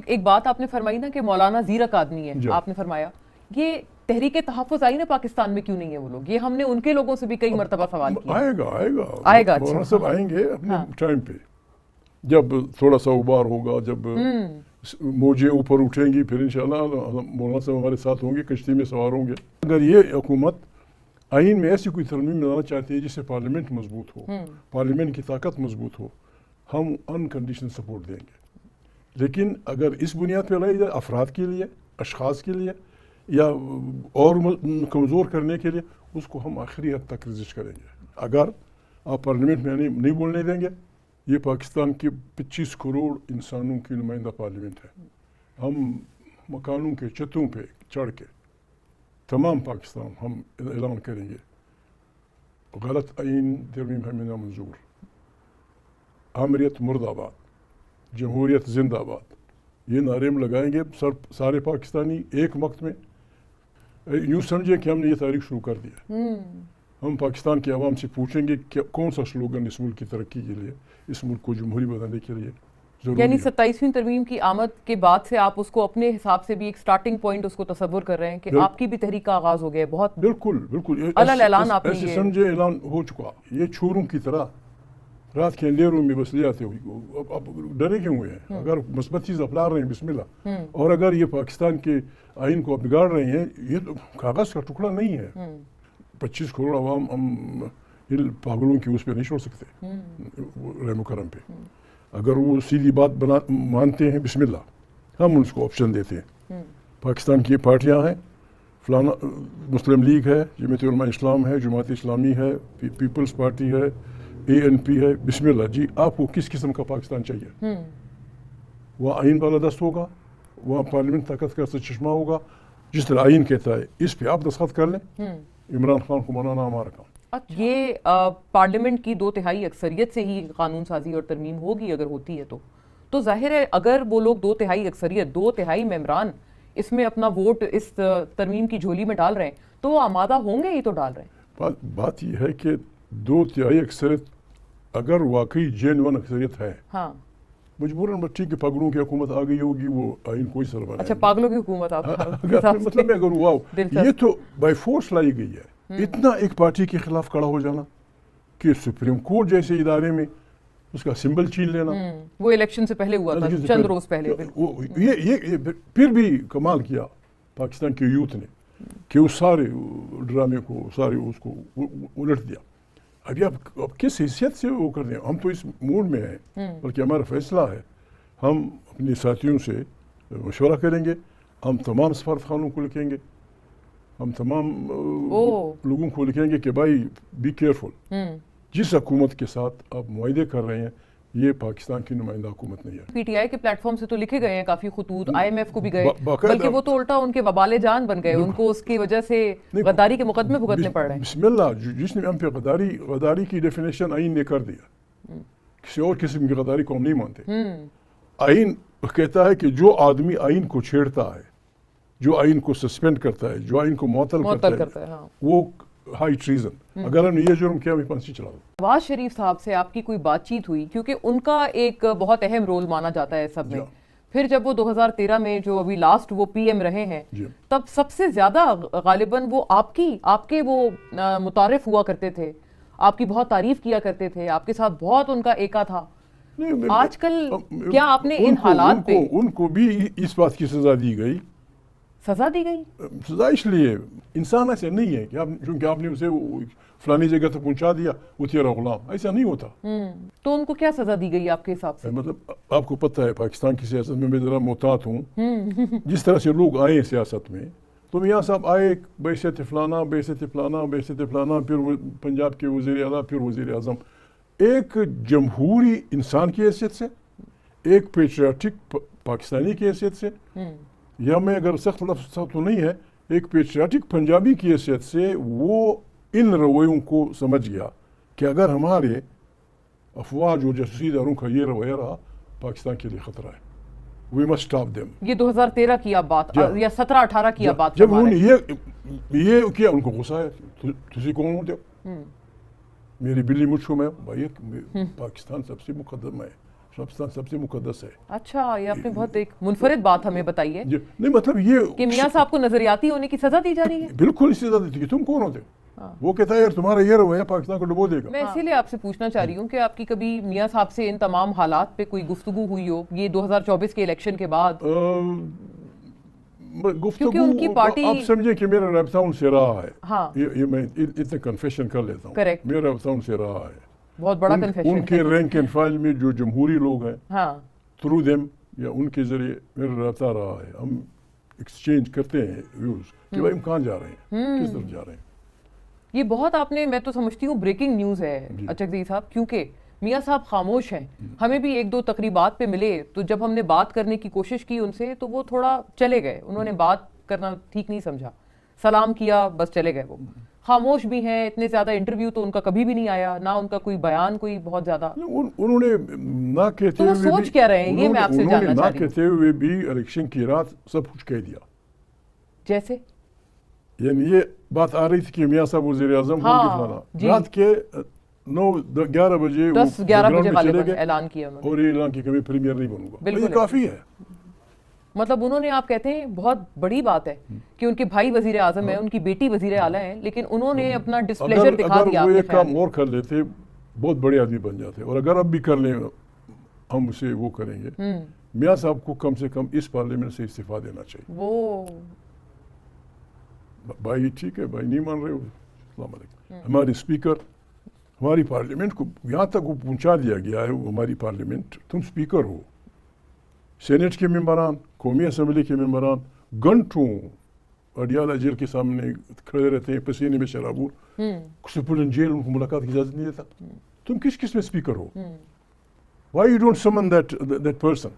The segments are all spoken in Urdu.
ایک بات آپ نے فرمائی نا کہ مولانا زیرک آدمی ہے, آپ نے فرمایا یہ تحریک تحفظ آئی نا پاکستان میں کیوں نہیں ہے وہ لوگ, یہ ہم نے ان کے لوگوں سے بھی کئی مرتبہ سوال کیا. آئے گا مولانا صاحب آئیں گے اپنے ٹائم پہ, جب تھوڑا سا ابار ہوگا, جب موجیں اوپر اٹھیں گی, پھر انشاءاللہ مولانا صاحب ہمارے ساتھ ہوں گے, کشتی میں سوار ہوں گے. اگر یہ حکومت آئین میں ایسی کوئی ترمیم لانا چاہتی ہے جس سے پارلیمنٹ مضبوط ہو, پارلیمنٹ کی طاقت مضبوط ہو, ہم انکنڈیشنل سپورٹ دیں گے. لیکن اگر اس بنیاد پہ لائی جائے افراد کے لیے, اشخاص کے لیے, یا اور کمزور کرنے کے لیے, اس کو ہم آخری حد تک رجسٹ کریں گے. اگر آپ پارلیمنٹ میں نہیں بولنے دیں گے, یہ پاکستان کے 25 کروڑ انسانوں کی نمائندہ پارلیمنٹ ہے. ہم مکانوں کے چھتوں پہ چڑھ کے تمام پاکستان ہم اعلان کریں گے غلط آئین ترمیم ہمیں نامنظور, آمریت مرد آباد, جمہوریت زندہ آباد, یہ نعرے ہم لگائیں گے سارے پاکستانی ایک وقت میں. یوں سمجھے کہ ہم نے یہ تاریخ شروع کر دیا. ہم پاکستان کے عوام سے پوچھیں گے کہ کون سا سلوگن اس ملک کی ترقی کے لیے, اس ملک کو جمہوری بنانے کے لیے ضروری ہے. یعنی 27ویں ترمیم کی آمد کے بعد سے آپ اس کو اپنے حساب سے بھی ایک سٹارٹنگ پوائنٹ اس کو تصور کر رہے ہیں کہ آپ کی بھی تحریک کا آغاز ہو گیا ہے. بہت بالکل اعلان آپ نے ایسے سمجھے اعلان ہو چکا. یہ چھوروں کی طرح رات کے اندھیروں میں بس لے آتے ہوئے, اب ڈرے کیوں ہوئے ہیں؟ اگر مثبت چیز اپنا رہے ہیں بسم اللہ, اور اگر یہ پاکستان کے آئین کو بگاڑ رہے ہیں, یہ تو کاغذ کا ٹکڑا نہیں ہے. 25 کروڑ عوام ہم پاگلوں کی اس پہ نہیں چھوڑ سکتے, رحم و کرم پہ. اگر وہ سیدھی بات مانتے ہیں بسم اللہ, ہم اس کو آپشن دیتے ہیں. پاکستان کی پارٹیاں ہیں, فلانا مسلم لیگ ہے, جمعیت علماء اسلام ہے, جماعت اسلامی ہے, پیپلز پارٹی ہے, ANP ہے, بسم اللہ جی آپ کو کس قسم کا پاکستان چاہیے. وہ آئین والا دست ہوگا, وہاں پارلیمنٹ طاقت کا چشمہ ہوگا, جس طرح آئین کہتا ہے اس پہ آپ دستخط کر لیں, عمران خان کو منانا ہمارا کام. یہ پارلیمنٹ کی 2/3 اکثریت سے ہی قانون سازی اور ترمیم ہوگی اگر ہوتی ہے تو ظاہر ہے اگر وہ لوگ 2/3 اکثریت 2/3 ممبران اس میں اپنا ووٹ اس ترمیم کی جھولی میں ڈال رہے ہیں تو وہ آمادہ ہوں گے ہی تو ڈال رہے ہیں. بات یہ ہے کہ 2/3 اکثریت اگر واقعی جینوئن اکثریت ہے, مجبوراً ٹھیک ہے پاگلوں کی حکومت آ گئی ہوگی, وہ آئین کوئی سر بنا. اچھا پاگلوں کی حکومت آپ مطلب اگر ہوا یہ تو بائی فورس لائی گئی ہے. اتنا ایک پارٹی کے خلاف کھڑا ہو جانا کہ سپریم کورٹ جیسے ادارے میں اس کا سمبل چھین لینا, وہ الیکشن سے پہلے ہوا تھا چند روز پہلے. یہ پھر بھی کمال کیا پاکستان کے یوتھ نے کہ اس سارے ڈرامے کو, سارے اس کو الٹ دیا. ابھی اب کس حیثیت سے وہ کر دیں؟ ہم تو اس موڈ میں ہیں, بلکہ ہمارا فیصلہ ہے, ہم اپنے ساتھیوں سے مشورہ کریں گے, ہم تمام سفارتخانوں کو لکھیں گے, ہم تمام لوگوں کو لکھیں گے کہ بھائی بی کیئرفل, جس حکومت کے ساتھ آپ معاہدے کر رہے ہیں یہ پاکستان کی نمائندہ حکومت نہیں ہے. PTI کے پلیٹ فارم سے تو لکھے گئے ہیں کافی خطوط, IMF کو بھی گئے, بلکہ وہ تو الٹا ان کے وبال جان بن گئے, ان کو اس کی وجہ سے غداری کے مقدمے بھگتنے پڑ رہے ہیں. بسم اللہ, جس نے ہم پہ غداری کی ڈیفینیشن آئین نے کر دیا, کسی اور قسم کی غداری کو ہم نہیں مانتے. آئین کہتا ہے کہ جو آدمی آئین کو چھیڑتا ہے, جو آئین کو سسپینڈ کرتا ہے, جو آئین کو معطل کرتا ہے, وہ ہائی ٹریزن. اگر ہم نے یہ جرم کیا ہمیں پھانسی چڑھا دو. نواز شریف صاحب سے آپ کی کوئی بات چیت ہوئی؟ کیونکہ ان کا ایک بہت اہم رول مانا جاتا ہے سب میں. پھر جب وہ 2013 میں جو ابھی لاسٹ وہ PM رہے ہیں, تب سب سے زیادہ غالباً وہ آپ کے وہ متعارف ہوا کرتے تھے, آپ کی بہت تعریف کیا کرتے تھے, آپ کے ساتھ بہت ان کا ایکا تھا. آج کل کیا آپ نے ان حالات پہ ان کو بھی اس بات کی سزا دی گئی؟ سزا دی گئی؟ سزا اس لیے, انسان ایسے نہیں ہے کہ چونکہ آپ نے اسے فلانی جگہ تک پہنچا دیا وہ تیرا غلام, ایسا نہیں ہوتا. تو ان کو کیا سزا دی گئی آپ کے حساب سے؟ مطلب آپ کو پتہ ہے پاکستان کی سیاست میں ذرا محتاط ہوں. جس طرح سے لوگ آئے سیاست میں, تو میاں صاحب آئے بحیثیت فلانا, بحیثیت فلانا, بحیثیت فلانا, پھر پنجاب کے وزیر اعلیٰ, پھر وزیر اعظم. ایک جمہوری انسان کی حیثیت سے, ایک پیٹریاٹک پاکستانی کی حیثیت سے, یا میں اگر سخت لفظ تو نہیں ہے, ایک پیٹریاٹک پنجابی کی حیثیت سے وہ ان رویوں کو سمجھ گیا کہ اگر ہمارے افواج اور جاسوسی اداروں کا یہ رویہ رہا پاکستان کے لیے خطرہ ہے. We must stop them. یہ 2013 کی آپ بات یا 17-18 کی آپ بات جب انہوں نے یہ کیا, ان کو غصہ ہے, تسی کون ہوتے ہو, میری بلی مجھ کو, میں بھائی پاکستان سب سے مقدم ہے, سب سے مقدس ہے. اچھا, یہ آپ نے بہت ایک منفرد بات ہمیں بتائی ہے. نہیں مطلب یہ کہ میاں صاحب کو نظریاتی ہونے کی سزا دی جا رہی ہے. بالکل اس سزا دی کہ تم کون ہوتے. وہ کہتا ہے یار تمہارا یہ رویہ پاکستان کو ڈبو دے گا. میں اسی لیے آپ سے پوچھنا چاہ رہی ہوں کہ آپ کی کبھی میاں صاحب سے ان تمام حالات پہ کوئی گفتگو ہوئی ہو یہ 2024 کے الیکشن کے بعد؟ گفتگو آپ سمجھیں کہ میرا رابطہ ان سے رہا ہے. یہ میں اتنا کنفیشن کر لیتا ہوں. میرا رابطہ ان سے رہا ہے. بہت بڑا کنفیشن. ان کے رینک اینڈ فائل میں جو جمہوری لوگ ہیں تھرو دیم یا ان کے ذریعے میرا رابطہ رہا ہے. ہم ایکسچینج کرتے ہیں ویوز کہ بھائی ہم کہاں جا رہے ہیں, کس طرف جا رہے ہیں. یہ بہت آپ نے, میں تو سمجھتی ہوں بریکنگ نیوز ہے اچکزئی صاحب, کیونکہ میاں صاحب خاموش ہیں. ہمیں بھی ایک دو تقریبات پہ ملے تو جب ہم نے بات کرنے کی کوشش کی ان سے تو وہ تھوڑا چلے گئے. انہوں نے بات کرنا ٹھیک نہیں سمجھا, سلام کیا بس چلے گئے. وہ خاموش بھی ہیں. اتنے زیادہ انٹرویو تو ان کا کبھی بھی نہیں آیا, نہ ان کا کوئی بیان کوئی بہت زیادہ. انہوں نے نہ کہتے ہوئے تو سوچ کیا رہے ہیں یہ میں آپ سے جاننا چاہ رہی ہوں. نہ کہتے ہوئے بھی الیکشن کی رات سب کچھ کہہ دیا. جیسے یعنی یہ بات آ رہی تھی کہ میاں صاحب وزیر اعظم ہوں گے فلانا, رات کے 9-11 بجے 10-11 بجے غالباً اعلان کیا انہوں نے, اور یہ اعلان کہ کبھی پریمیئر نہیں بنوں گا. یہ کافی ہے. مطلب انہوں نے, آپ کہتے ہیں بہت بڑی بات ہے کہ ان کے بھائی وزیر اعظم ہیں, ان کی بیٹی وزیر اعلیٰ ہیں, لیکن انہوں نے اپنا ڈسپلیجر دکھا دیا. اگر وہ ایک کام اور کر لیتے بہت بڑے آدمی بن جاتے, اور اگر اب بھی کر لیں ہم اسے وہ کریں گے. میاں صاحب کو کم سے کم اس پارلیمنٹ سے استعفیٰ دینا چاہیے. وہ بھائی ٹھیک ہے, بھائی نہیں مان رہے ہو, السلام علیکم. ہماری اسپیکر, ہماری پارلیمنٹ کو یہاں تک وہ پہنچا دیا گیا ہے. ہماری پارلیمنٹ, تم اسپیکر ہو, سینٹ کے ممبران, قومی اسمبلی کے ممبران گھنٹوں اڈیالہ جیل کے سامنے کھڑے رہتے ہیں پسینے میں شرابور. سپرڈنٹ جیل ان کو ملاقات کی اجازت نہیں دیتا. تم کس میں speaker who? Why you don't سمن دیٹ پرسن؟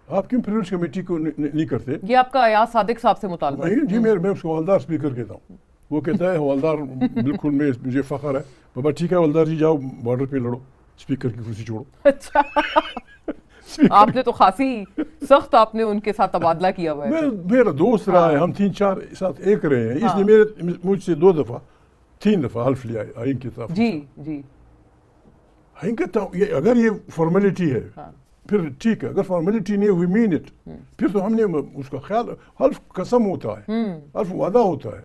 آپ کیوں پریویلیج کمیٹی کو نہیں کرتے؟ یہ آپ کا ایاز صادق صاحب سے مطالبہ ہے. جی میں اس کو حوالدار اسپیکر کہتا ہوں. وہ کہتا ہے حوالدار بالکل مجھے فخر ہے. بابا ٹھیک ہے حوالدار جی, جاؤ بارڈر پہ لڑو, اسپیکر کی کرسی چھوڑو. اچھا, آپ نے تو خاصی سخت آپ نے ان کے ساتھ تبادلہ کیا ہوا ہے. میرا دوست رہا ہے, ہم 3-4 ساتھ ایک رہے ہیں, اس لیے مجھ سے 3 دفعہ حلف لیا ہے آئین کی طرف. جی جی, آئین کہتا ہوں یہ اگر یہ فارمیلٹی ہے پھر ٹھیک ہے, اگر فارمیلٹی نہیں وی مین اٹ, پھر تو ہم نے اس کا خیال, حلف قسم ہوتا ہے, حلف وعدہ ہوتا ہے.